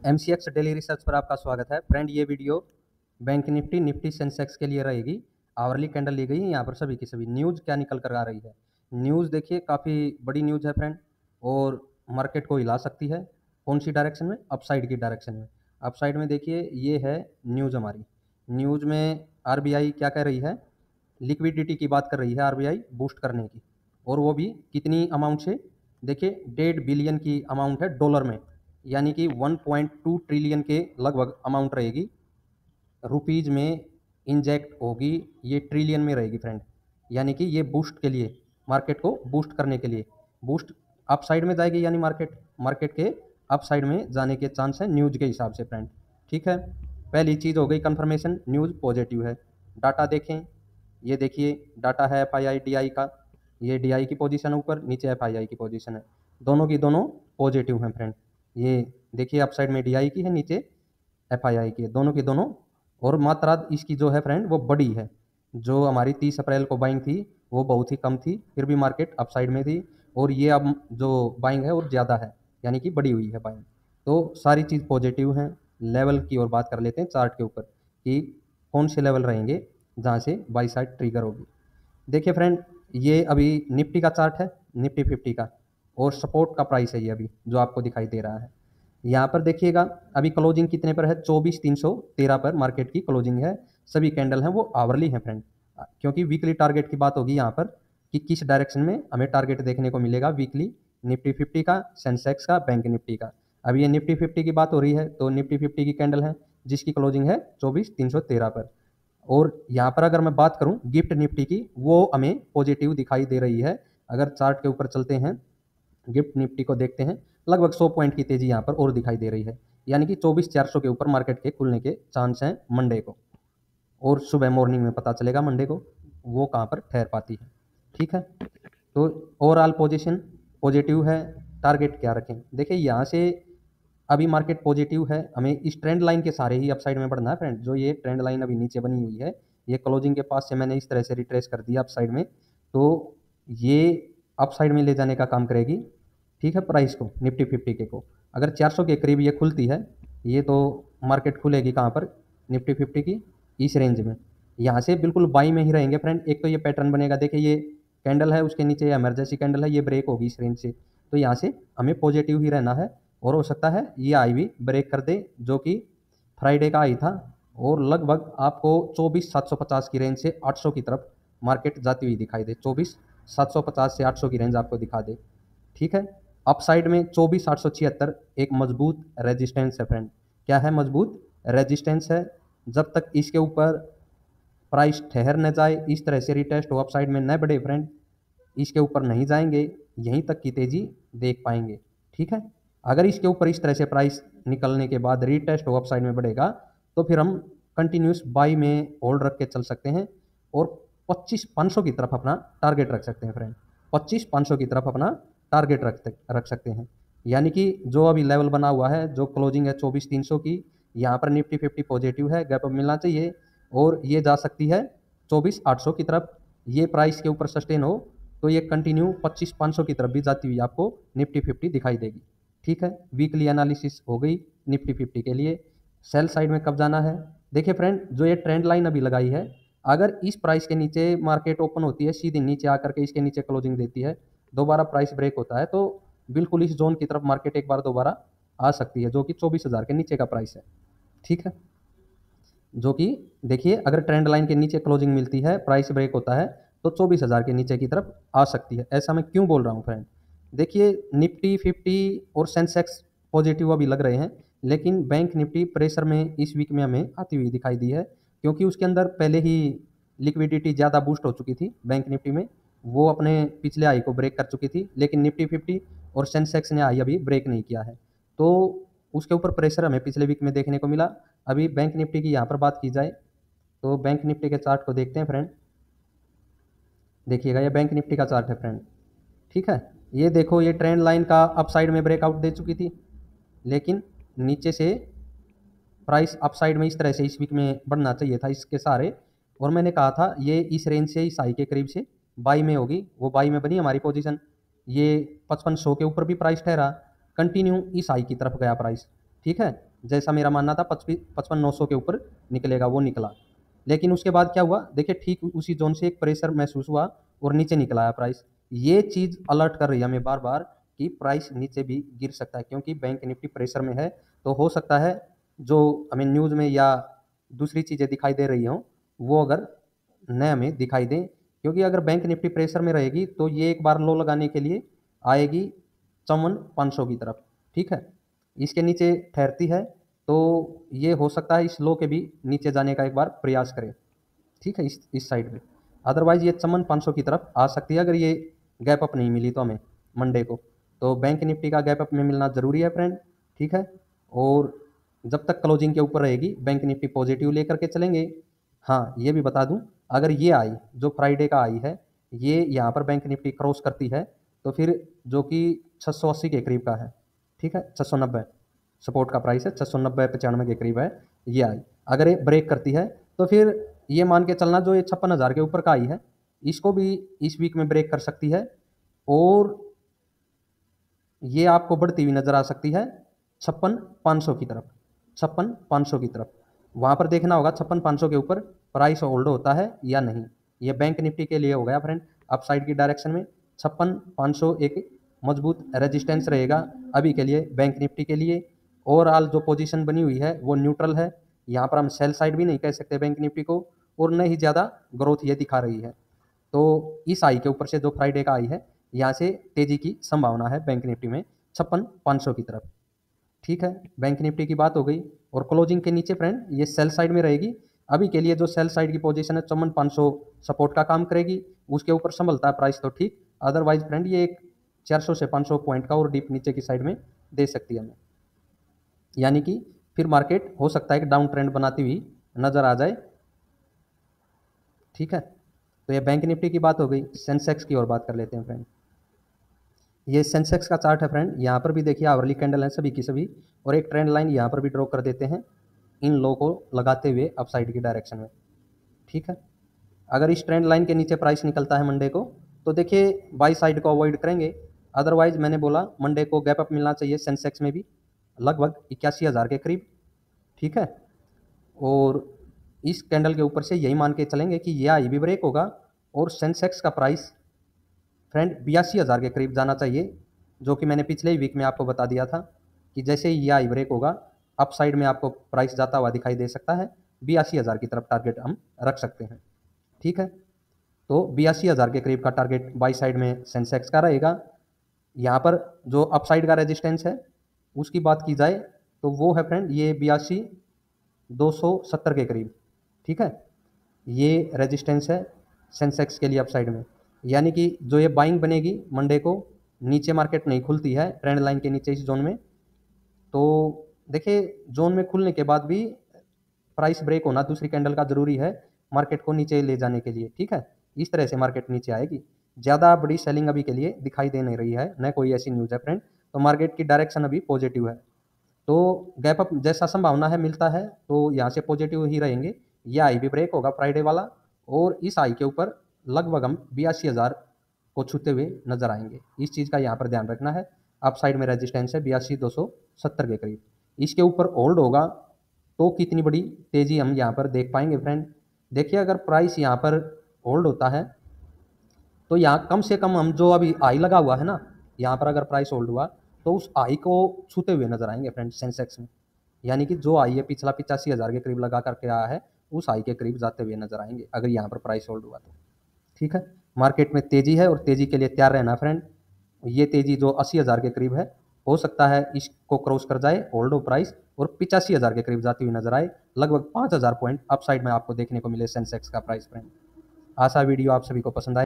MCX daily research पर आपका स्वागत है फ्रेंड। ये video bank Nifty Nifty Sensex के लिए रहेगी। आवरली कैंडल ली गई है यहाँ पर सभी की सभी। न्यूज़ क्या निकल कर आ रही है, न्यूज़ देखिए काफ़ी बड़ी न्यूज़ है फ्रेंड, और मार्केट को हिला सकती है। कौन सी डायरेक्शन में? अपसाइड की डायरेक्शन में। अपसाइड में देखिए ये है न्यूज़ हमारी। न्यूज़ में आरबीआई क्या कह रही है? लिक्विडिटी की बात कर रही है आरबीआई बूस्ट करने की, और वो भी कितनी अमाउंट से? देखिए 1.5 बिलियन की अमाउंट है डॉलर में, यानी कि 1.2 ट्रिलियन के लगभग अमाउंट रहेगी। रुपीज़ में इंजेक्ट होगी, ये ट्रिलियन में रहेगी फ्रेंड। यानी कि ये बूस्ट के लिए, मार्केट को बूस्ट करने के लिए, बूस्ट अप साइड में जाएगी, यानी मार्केट के अप साइड में जाने के चांस है न्यूज़ के हिसाब से फ्रेंड। ठीक है, पहली चीज़ हो गई कंफर्मेशन, न्यूज़ पॉजिटिव है। डाटा देखें, ये देखिए डाटा है F I I D I का। ये डी आई की पोजीशन है ऊपर, नीचे एफ आई आई की पोजीशन है, दोनों की दोनों पॉजिटिव हैं फ्रेंड। ये देखिए अप साइड में डी आई की है, नीचे एफ आई आई की है, दोनों की दोनों। और मात्रा इसकी जो है फ्रेंड वो बड़ी है। जो हमारी 30 अप्रैल को बाइंग थी वो बहुत ही कम थी, फिर भी मार्केट अप साइड में थी। और ये अब जो बाइंग है वो ज़्यादा है, यानी कि बड़ी हुई है बाइंग। तो सारी चीज़ पॉजिटिव हैं। लेवल की ओर बात कर लेते हैं चार्ट के ऊपर कि कौन से लेवल रहेंगे जहाँ से बाई साइड ट्रिगर होगी। देखिए फ्रेंड, ये अभी निफ्टी का चार्ट है, निफ्टी 50 का, और सपोर्ट का प्राइस है ये अभी जो आपको दिखाई दे रहा है। यहाँ पर देखिएगा अभी क्लोजिंग कितने पर है? 24,313 पर मार्केट की क्लोजिंग है। सभी कैंडल हैं वो आवरली हैं फ्रेंड, क्योंकि वीकली टारगेट की बात होगी यहाँ पर कि किस डायरेक्शन में हमें टारगेट देखने को मिलेगा वीकली, निफ्टी 50 का, सेंसेक्स का, बैंक निफ्टी का। अभी ये निफ्टी 50 की बात हो रही है, तो निफ्टी 50 की कैंडल है जिसकी क्लोजिंग है 24,313 पर। और यहाँ पर अगर मैं बात करूँ गिफ्ट निफ्टी की, वो हमें पॉजिटिव दिखाई दे रही है। अगर चार्ट के ऊपर चलते हैं, गिफ्ट निफ्टी को देखते हैं, लगभग 100 पॉइंट की तेजी यहाँ पर और दिखाई दे रही है, यानी कि 24,400 के ऊपर मार्केट के खुलने के चांस हैं मंडे को। और सुबह मॉर्निंग में पता चलेगा मंडे को वो कहाँ पर ठहर पाती है। ठीक है, तो ओवरऑल पोजीशन पॉजिटिव है। टारगेट क्या रखें? देखिए यहाँ से अभी मार्केट पॉजिटिव है, हमें इस ट्रेंड लाइन के सारे ही अपसाइड में बढ़ना है फ्रेंड। जो ये ट्रेंड लाइन अभी नीचे बनी हुई है, ये क्लोजिंग के पास से मैंने इस तरह से रिट्रेस कर दिया अपसाइड में, तो ये अपसाइड में ले जाने का काम करेगी। ठीक है, प्राइस को, निफ्टी 50 के को अगर 400 के करीब ये खुलती है, ये तो मार्केट खुलेगी कहाँ पर? निफ्टी 50 की इस रेंज में। यहाँ से बिल्कुल बाई में ही रहेंगे फ्रेंड। एक तो ये पैटर्न बनेगा, देखिए ये कैंडल है, उसके नीचे ये इमरजेंसी कैंडल है, ये ब्रेक होगी इस रेंज से, तो यहाँ से हमें पॉजिटिव ही रहना है। और हो सकता है ये आई भी ब्रेक कर दे, जो कि फ्राइडे का आई था, और लगभग आपको 24,750 की रेंज से 800 की तरफ मार्केट जाती हुई दिखाई दे। 24,750 से 800 की रेंज आपको दिखा दे। ठीक है, अप साइड में 24,876 एक मजबूत रेजिस्टेंस है फ्रेंड। क्या है? मजबूत रेजिस्टेंस है। जब तक इसके ऊपर प्राइस ठहर न जाए, इस तरह से रिटेस्ट हो, अप साइड में न बढ़े फ्रेंड, इसके ऊपर नहीं जाएंगे, यहीं तक की तेजी देख पाएंगे। ठीक है, अगर इसके ऊपर इस तरह से प्राइस निकलने के बाद रीटेस्ट हो, अप साइड में बढ़ेगा, तो फिर हम कंटिन्यूस बाई में होल्ड रख के चल सकते हैं, और 25,500 की तरफ अपना टारगेट रख सकते हैं फ्रेंड। 25,500 की तरफ अपना टारगेट रख सकते हैं। यानी कि जो अभी लेवल बना हुआ है, जो क्लोजिंग है 24,300 की, यहाँ पर निफ्टी 50 पॉजिटिव है, गैप अप मिलना चाहिए, और ये जा सकती है 24,800 की तरफ। ये प्राइस के ऊपर सस्टेन हो तो ये कंटिन्यू 25,500 की तरफ भी जाती हुई आपको निफ्टी 50 दिखाई देगी। ठीक है, वीकली एनालिसिस हो गई निफ्टी 50 के लिए। सेल साइड में कब जाना है? देखिए फ्रेंड, जो ये ट्रेंड लाइन अभी लगाई है, अगर इस प्राइस के नीचे मार्केट ओपन होती है, सीधे नीचे आकर के इसके नीचे क्लोजिंग देती है, दोबारा प्राइस ब्रेक होता है, तो बिल्कुल इस जोन की तरफ मार्केट एक बार दोबारा आ सकती है, जो कि 24,000 के नीचे का प्राइस है। ठीक है, जो कि देखिए अगर ट्रेंड लाइन के नीचे क्लोजिंग मिलती है, प्राइस ब्रेक होता है, तो 24,000 के नीचे की तरफ आ सकती है। ऐसा मैं क्यों बोल रहा हूँ फ्रेंड? देखिए निफ्टी 50 और सेंसेक्स पॉजिटिव अभी लग रहे हैं, लेकिन बैंक निफ्टी प्रेशर में इस वीक में हमें आती हुई दिखाई दी है, क्योंकि उसके अंदर पहले ही लिक्विडिटी ज़्यादा बूस्ट हो चुकी थी बैंक निफ्टी में, वो अपने पिछले हाई को ब्रेक कर चुकी थी, लेकिन निफ्टी 50 और सेंसेक्स ने हाई अभी ब्रेक नहीं किया है, तो उसके ऊपर प्रेशर हमें पिछले वीक में देखने को मिला। अभी बैंक निफ्टी की यहाँ पर बात की जाए, तो बैंक निफ्टी के चार्ट को देखते हैं फ्रेंड। देखिएगा ये बैंक निफ्टी का चार्ट है फ्रेंड। ठीक है, ये देखो ये ट्रेंड लाइन का अपसाइड में ब्रेकआउट दे चुकी थी, लेकिन नीचे से प्राइस अपसाइड में इस तरह से इस वीक में बढ़ना चाहिए था इसके सहारे, और मैंने कहा था ये इस रेंज से, इस हाई के करीब से बाई में होगी, वो बाई में बनी हमारी पोजीशन। ये 5500 के ऊपर भी प्राइस ठहरा, कंटिन्यू इस हाई की तरफ गया प्राइस। ठीक है, जैसा मेरा मानना था 55,900 के ऊपर निकलेगा, वो निकला। लेकिन उसके बाद क्या हुआ, देखिए ठीक उसी जोन से एक प्रेशर महसूस हुआ और नीचे निकल आया प्राइस। ये चीज़ अलर्ट कर रही है हमें बार बार कि प्राइस नीचे भी गिर सकता है, क्योंकि बैंक निफ्टी प्रेशर में है। तो हो सकता है जो हमें न्यूज़ में या दूसरी चीज़ें दिखाई दे रही हों, वो अगर न हमें दिखाई दें, क्योंकि अगर बैंक निफ्टी प्रेशर में रहेगी तो ये एक बार लो लगाने के लिए आएगी 54,500 की तरफ, ठीक है। इसके नीचे ठहरती है तो ये हो सकता है इस लो के भी नीचे जाने का एक बार प्रयास करें, ठीक है, इस साइड में। अदरवाइज ये 54,500 की तरफ आ सकती है अगर ये गैप अप नहीं मिली तो हमें मंडे को। तो बैंक निफ्टी का गैप अप में मिलना ज़रूरी है फ्रेंड, ठीक है। और जब तक क्लोजिंग के ऊपर रहेगी बैंक निफ्टी पॉजिटिव लेकर के चलेंगे। हाँ, ये भी बता दूं, अगर ये आई जो फ्राइडे का आई है, ये यहाँ पर बैंक निफ्टी क्रॉस करती है तो फिर जो कि 680 के करीब का है, ठीक है, 690 सपोर्ट का प्राइस है, 690-95 के करीब है। ये आई अगर ये ब्रेक करती है तो फिर ये मान के चलना जो ये 56,000 के ऊपर का आई है, इसको भी इस वीक में ब्रेक कर सकती है और ये आपको बढ़ती हुई नज़र आ सकती है 56,500 की तरफ, 56,500 की तरफ। वहाँ पर देखना होगा 56,500 के ऊपर प्राइस होल्ड होता है या नहीं। ये बैंक निफ्टी के लिए हो गया फ्रेंड, अपसाइड की डायरेक्शन में 56,500 एक मजबूत रेजिस्टेंस रहेगा अभी के लिए बैंक निफ्टी के लिए। ओवरऑल जो पोजीशन बनी हुई है वो न्यूट्रल है, यहाँ पर हम सेल साइड भी नहीं कह सकते बैंक निफ्टी को, और न ही ज़्यादा ग्रोथ ये दिखा रही है। तो इस आई के ऊपर से जो फ्राइडे का आई है, यहाँ से तेजी की संभावना है बैंक निफ्टी में 56,500 की तरफ, ठीक है। बैंक निफ्टी की बात हो गई। और क्लोजिंग के नीचे फ्रेंड ये सेल साइड में रहेगी अभी के लिए। जो सेल साइड की पोजीशन है 54,500 सपोर्ट का काम करेगी, उसके ऊपर संभलता है प्राइस तो ठीक, अदरवाइज फ्रेंड ये एक 400 से 500 पॉइंट का और डीप नीचे की साइड में दे सकती है हमें, यानी कि फिर मार्केट हो सकता है कि डाउन ट्रेंड बनाती हुई नजर आ जाए, ठीक है। तो ये बैंक निफ्टी की बात हो गई। सेंसेक्स की और बात कर लेते हैं फ्रेंड। ये सेंसेक्स का चार्ट है फ्रेंड, यहाँ पर भी देखिए आवरली कैंडल है सभी की सभी, और एक ट्रेंड लाइन यहाँ पर भी ड्रॉ कर देते हैं इन लो को लगाते हुए अपसाइड की डायरेक्शन में, ठीक है। अगर इस ट्रेंड लाइन के नीचे प्राइस निकलता है मंडे को तो देखिए बाई साइड को अवॉइड करेंगे। अदरवाइज मैंने बोला मंडे को गैप अप मिलना चाहिए सेंसेक्स में भी लगभग 81,000 के करीब, ठीक है। और इस कैंडल के ऊपर से यही मान के चलेंगे कि यह आई भी ब्रेक होगा और सेंसेक्स का प्राइस फ्रेंड 82,000 के करीब जाना चाहिए, जो कि मैंने पिछले ही वीक में आपको बता दिया था कि जैसे ही यह आई ब्रेक होगा अप साइड में आपको प्राइस जाता हुआ दिखाई दे सकता है। 82,000 की तरफ टारगेट हम रख सकते हैं, ठीक है। तो 82,000 के करीब का टारगेट बाई साइड में सेंसेक्स का रहेगा। यहाँ पर जो अप साइड का रेजिस्टेंस है उसकी बात की जाए तो वो है फ्रेंड ये 82,270 के करीब, ठीक है। ये रेजिस्टेंस है सेंसेक्स के लिए अप साइड में, यानी कि जो ये बाइंग बनेगी मंडे को, नीचे मार्केट नहीं खुलती है ट्रेंड लाइन के नीचे इस जोन में, तो देखिए जोन में खुलने के बाद भी प्राइस ब्रेक होना दूसरी कैंडल का ज़रूरी है मार्केट को नीचे ले जाने के लिए, ठीक है। इस तरह से मार्केट नीचे आएगी। ज़्यादा बड़ी सेलिंग अभी के लिए दिखाई दे नहीं रही है, न कोई ऐसी न्यूज़ है फ्रेंड, तो मार्केट की डायरेक्शन अभी पॉजिटिव है। तो गैप अप जैसा संभावना है मिलता है तो यहाँ से पॉजिटिव ही रहेंगे। यह आई भी ब्रेक होगा फ्राइडे वाला और इस आई के ऊपर लगभग हम 82,000 को छूते हुए नजर आएंगे। इस चीज़ का यहाँ पर ध्यान रखना है। अप साइड में रेजिस्टेंस है 82,270 के करीब, इसके ऊपर होल्ड होगा तो कितनी बड़ी तेज़ी हम यहाँ पर देख पाएंगे फ्रेंड। देखिए अगर प्राइस यहाँ पर होल्ड होता है तो यहाँ कम से कम हम जो अभी आई लगा हुआ है ना, यहाँ पर अगर प्राइस होल्ड हुआ तो उस आई को छूते हुए नजर आएंगे फ्रेंड सेंसेक्स में, यानी कि जो आई है पिछला 85,000 के करीब लगा करके आया है उस आई के करीब जाते हुए नजर आएंगे अगर यहाँ पर प्राइस होल्ड हुआ तो, ठीक है। मार्केट में तेजी है और तेजी के लिए तैयार रहना फ्रेंड। ये तेजी जो 80,000 के करीब है हो सकता है इसको क्रॉस कर जाए होल्ड हो प्राइस और 85,000 के करीब जाती हुई नजर आए, लगभग 5,000 पॉइंट अपसाइड में आपको देखने को मिले सेंसेक्स का प्राइस फ्रेंड। आशा वीडियो आप सभी को पसंद आए।